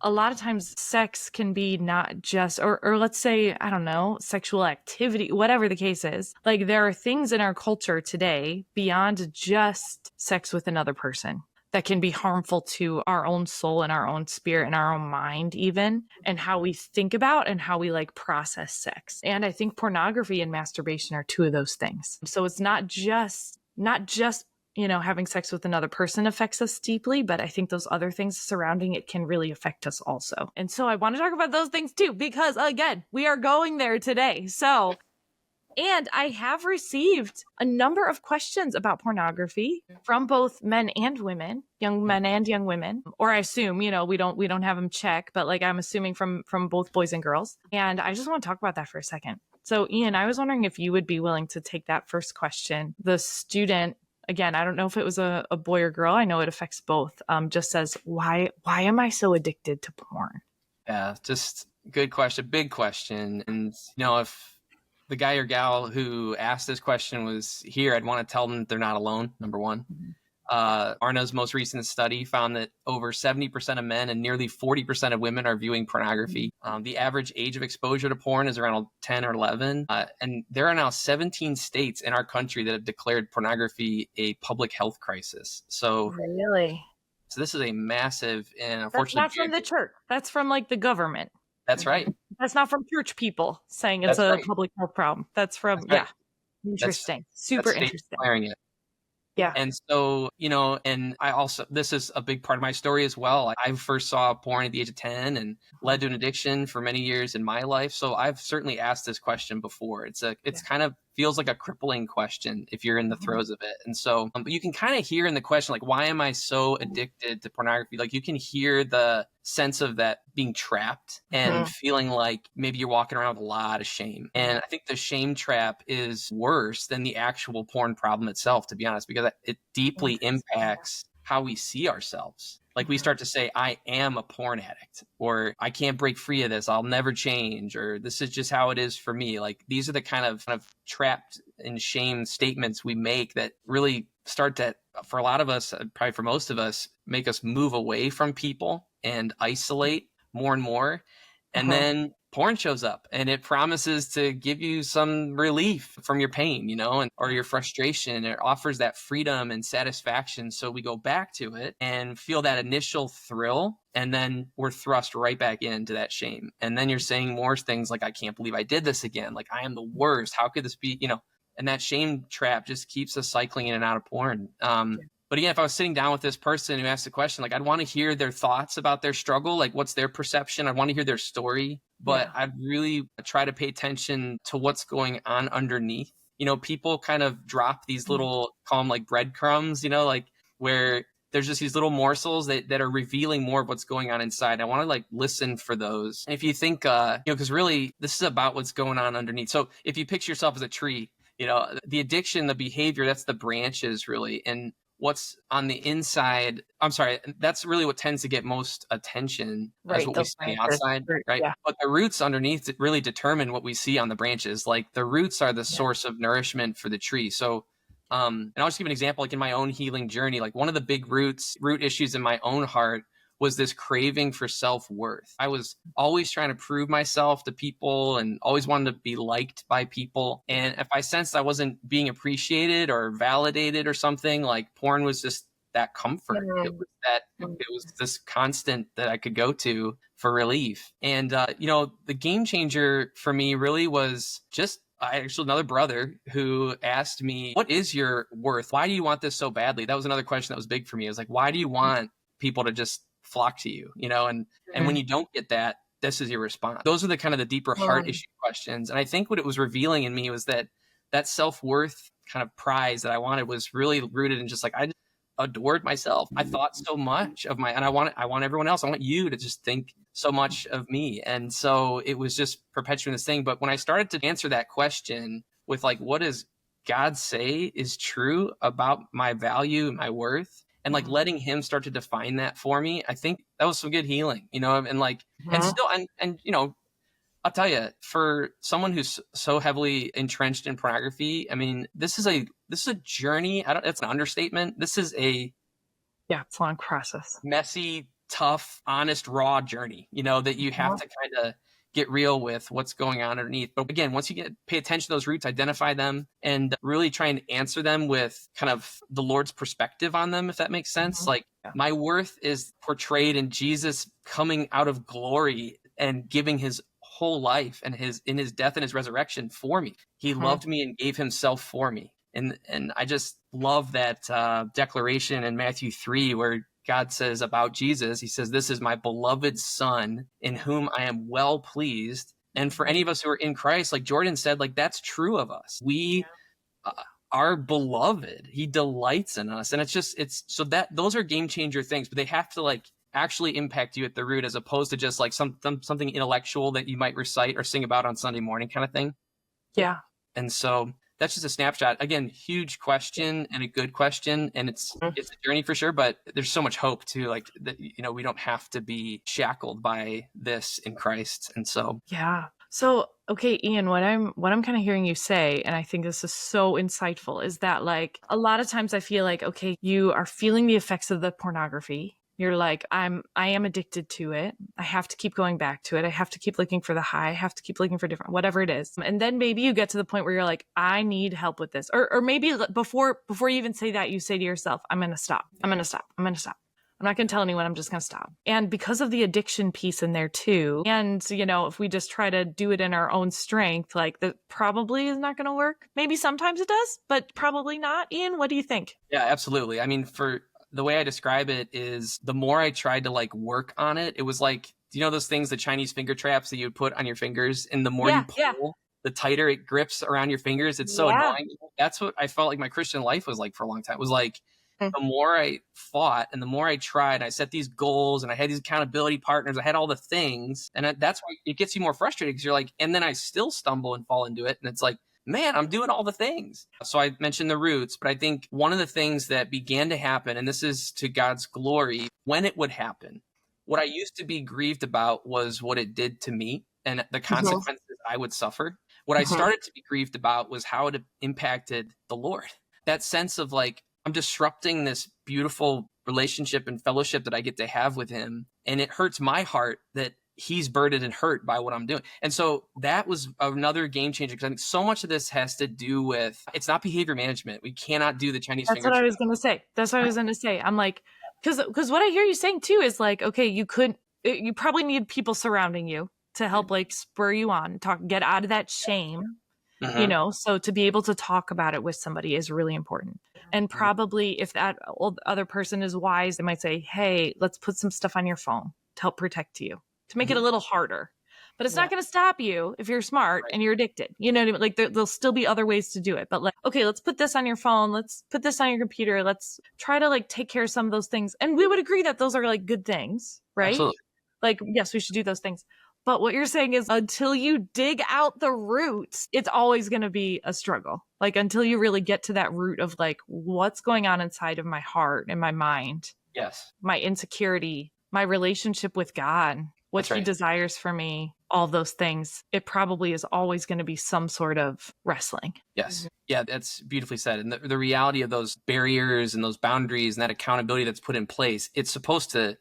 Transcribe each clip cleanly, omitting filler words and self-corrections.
a lot of times sex can be not just, or let's say, I don't know, sexual activity, whatever the case is. Like there are things in our culture today beyond just sex with another person that can be harmful to our own soul and our own spirit and our own mind even, and how we think about and how we like process sex. And I think pornography and masturbation are two of those things. So it's not just having sex with another person affects us deeply, but I think those other things surrounding it can really affect us also. And so I want to talk about those things too, because again, we are going there today. So, and I have received a number of questions about pornography from both men and women, young men and young women, or I assume, we don't have them check, but like I'm assuming from both boys and girls. And I just want to talk about that for a second. So Ian, I was wondering if you would be willing to take that first question. The student, again, I don't know if it was a boy or girl. I know it affects both. Just says, why am I so addicted to porn? Yeah, just good question, big question. And if the guy or gal who asked this question was here, I'd want to tell them that they're not alone, number one. Barna's most recent study found that over 70% of men and nearly 40% of women are viewing pornography. The average age of exposure to porn is around 10 or 11. And there are now 17 states in our country that have declared pornography a public health crisis. So really? So this is a massive and That's unfortunately... not from the church. That's from like the government. That's right. That's not from church people saying it's a public health problem. That's from, right. Interesting. Super interesting. Declaring it. Yeah. And so, and I also, this is a big part of my story as well. I first saw porn at the age of 10 and led to an addiction for many years in my life. So I've certainly asked this question before. It's kind of feels like a crippling question if you're in the throes of it. And so you can kind of hear in the question, like, why am I so addicted to pornography? Like you can hear the sense of that being trapped and feeling like maybe you're walking around with a lot of shame. And I think the shame trap is worse than the actual porn problem itself, to be honest, because it deeply impacts how we see ourselves. Like we start to say, I am a porn addict, or I can't break free of this. I'll never change, or this is just how it is for me. Like these are the kind of trapped in shame statements we make that really start to, for a lot of us, probably for most of us, make us move away from people and isolate more and more. And then porn shows up and it promises to give you some relief from your pain, or your frustration. It offers that freedom and satisfaction. So we go back to it and feel that initial thrill. And then we're thrust right back into that shame. And then you're saying more things like, I can't believe I did this again. Like, I am the worst. How could this be, and that shame trap just keeps us cycling in and out of porn. But again, if I was sitting down with this person who asked the question, like, I'd want to hear their thoughts about their struggle. Like, what's their perception? I want to hear their story, but I'd really try to pay attention to what's going on underneath. People kind of drop these little, call them like breadcrumbs, like where there's just these little morsels that are revealing more of what's going on inside. I want to like listen for those. And if you think, because really this is about what's going on underneath. So if you picture yourself as a tree, the addiction, the behavior, that's the branches really. And what's on the inside, that's really what tends to get most attention. That's what we see on the outside, right? Yeah. But the roots underneath really determine what we see on the branches. Like the roots are the source of nourishment for the tree. So, and I'll just give an example, like in my own healing journey, like one of the big root issues in my own heart was this craving for self-worth. I was always trying to prove myself to people and always wanted to be liked by people. And if I sensed I wasn't being appreciated or validated or something, like porn was just that comfort. It was this constant that I could go to for relief. And, the game changer for me really was just actually another brother who asked me, what is your worth? Why do you want this so badly? That was another question that was big for me. It was like, why do you want people to just flock to you, and when you don't get that, this is your response. Those are the kind of the deeper heart issue questions. And I think what it was revealing in me was that self-worth kind of prize that I wanted was really rooted in just like, I just adored myself. I thought so much of and I want everyone else. I want you to just think so much of me. And so it was just perpetuating this thing. But when I started to answer that question with like, what does God say is true about my value and my worth? And like letting him start to define that for me, I think that was some good healing, and like, and still, and I'll tell you, for someone who's so heavily entrenched in pornography, I mean, this is a journey. It's an understatement. This is it's a long process, messy, tough, honest, raw journey, that you have to kind of get real with what's going on underneath. But again, once you pay attention to those roots, identify them, and really try and answer them with kind of the Lord's perspective on them, if that makes sense. Like, my worth is portrayed in Jesus coming out of glory and giving his whole life and in his death and his resurrection for me. He loved me and gave himself for me. And I just love that declaration in Matthew 3 where God says about Jesus, he says, "This is my beloved son in whom I am well pleased." And for any of us who are in Christ, like Jordan said, like, that's true of us. We are beloved. He delights in us. And it's so that those are game changer things, but they have to like actually impact you at the root, as opposed to just like something intellectual that you might recite or sing about on Sunday morning kind of thing. Yeah. And so that's just a snapshot. Again, huge question and a good question. And it's a journey for sure, but there's so much hope too. Like that, we don't have to be shackled by this in Christ. And so, yeah. So, okay, Ian, what I'm kind of hearing you say, and I think this is so insightful, is that like a lot of times I feel like, okay, you are feeling the effects of the pornography. You're like, I am addicted to it. I have to keep going back to it. I have to keep looking for the high. I have to keep looking for different, whatever it is. And then maybe you get to the point where you're like, I need help with this. Or maybe before you even say that, you say to yourself, I'm going to stop. I'm going to stop. I'm going to stop. I'm not going to tell anyone. I'm just going to stop. And because of the addiction piece in there too, and if we just try to do it in our own strength, like that probably is not going to work. Maybe sometimes it does, but probably not. Ian, what do you think? Yeah, absolutely. I mean, the way I describe it is the more I tried to like work on it, it was like, those things, the Chinese finger traps that you would put on your fingers, and the more you pull, the tighter it grips around your fingers. It's so annoying. That's what I felt like my Christian life was like for a long time. It was like, the more I fought and the more I tried, I set these goals and I had these accountability partners, I had all the things. And that's why it gets you more frustrated, because you're like, and then I still stumble and fall into it. And it's like, man, I'm doing all the things. So I mentioned the roots, but I think one of the things that began to happen, and this is to God's glory, when it would happen, what I used to be grieved about was what it did to me and the consequences I would suffer. What I started to be grieved about was how it impacted the Lord. That sense of like, I'm disrupting this beautiful relationship and fellowship that I get to have with him. And it hurts my heart that he's burdened and hurt by what I'm doing. And so that was another game changer, because I think so much of this has to do with, it's not behavior management. We cannot do the Chinese finger. That's what I was going to say. That's what I was going to say. I'm like, because what I hear you saying too is like, okay, you probably need people surrounding you to help like spur you on, get out of that shame. So to be able to talk about it with somebody is really important. And probably if that other person is wise, they might say, hey, let's put some stuff on your phone to help protect you, to make it a little harder. But it's not going to stop you if you're smart and you're addicted. You know what I mean? Like there'll still be other ways to do it. But like, okay, let's put this on your phone. Let's put this on your computer. Let's try to like take care of some of those things. And we would agree that those are like good things, right? Absolutely. Like, yes, we should do those things. But what you're saying is until you dig out the roots, it's always going to be a struggle. Like until you really get to that root of like, what's going on inside of my heart and my mind? Yes. My insecurity, my relationship with God, what he desires for me, all those things. It probably is always going to be some sort of wrestling. Yes. Yeah, that's beautifully said. And the reality of those barriers and those boundaries and that accountability that's put in place, it's supposed to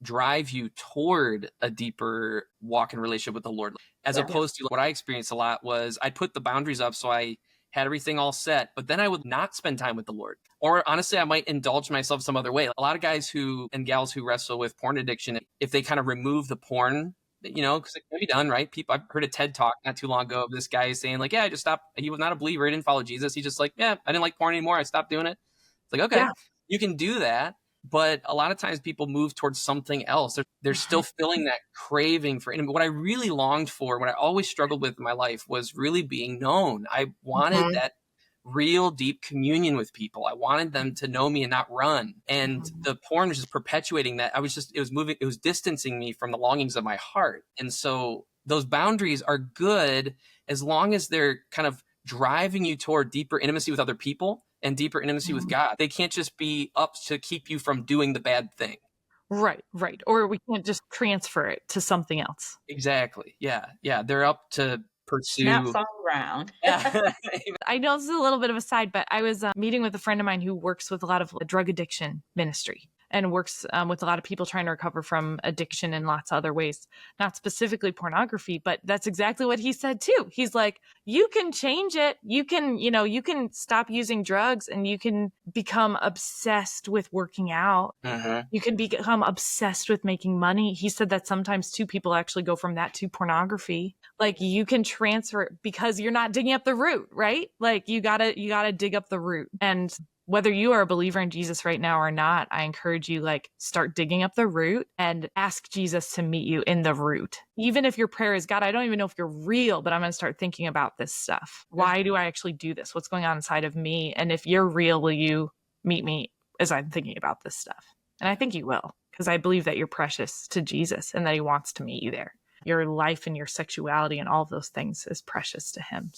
drive you toward a deeper walk in relationship with the Lord. As opposed to what I experienced a lot was I'd put the boundaries up so I had everything all set, but then I would not spend time with the Lord. Or honestly, I might indulge myself some other way. A lot of guys and gals who wrestle with porn addiction, if they kind of remove the porn, because it can be done, right? I've heard a TED talk not too long ago of this guy saying like, I just stopped. He was not a believer. He didn't follow Jesus. He just like, I didn't like porn anymore. I stopped doing it. It's like, okay, you can do that. But a lot of times people move towards something else. They're still feeling that craving for intimacy. What I really longed for, what I always struggled with in my life was really being known. I wanted that real deep communion with people. I wanted them to know me and not run. And the porn was just perpetuating that. It was distancing me from the longings of my heart. And so those boundaries are good as long as they're kind of driving you toward deeper intimacy with other people and deeper intimacy with God. They can't just be up to keep you from doing the bad thing. Right. Or we can't just transfer it to something else. Exactly. Yeah. They're up to pursue. Snaps on ground. I know this is a little bit of a side, but I was meeting with a friend of mine who works with a lot of drug addiction ministry. and works with a lot of people trying to recover from addiction in lots of other ways, not specifically pornography, but that's exactly what he said too. He's like, you can change it. You can, you can stop using drugs and you can become obsessed with working out. You can become obsessed with making money. He said that sometimes two people actually go from that to pornography. Like you can transfer it because you're not digging up the root, right? Like you gotta dig up the root. And whether you are a believer in Jesus right now or not, I encourage you, like, start digging up the root and ask Jesus to meet you in the root. Even if your prayer is, God, I don't even know if you're real, but I'm going to start thinking about this stuff. Why do I actually do this? What's going on inside of me? And if you're real, will you meet me as I'm thinking about this stuff? And I think you will, because I believe that you're precious to Jesus and that he wants to meet you there. Your life and your sexuality and all of those things is precious to him.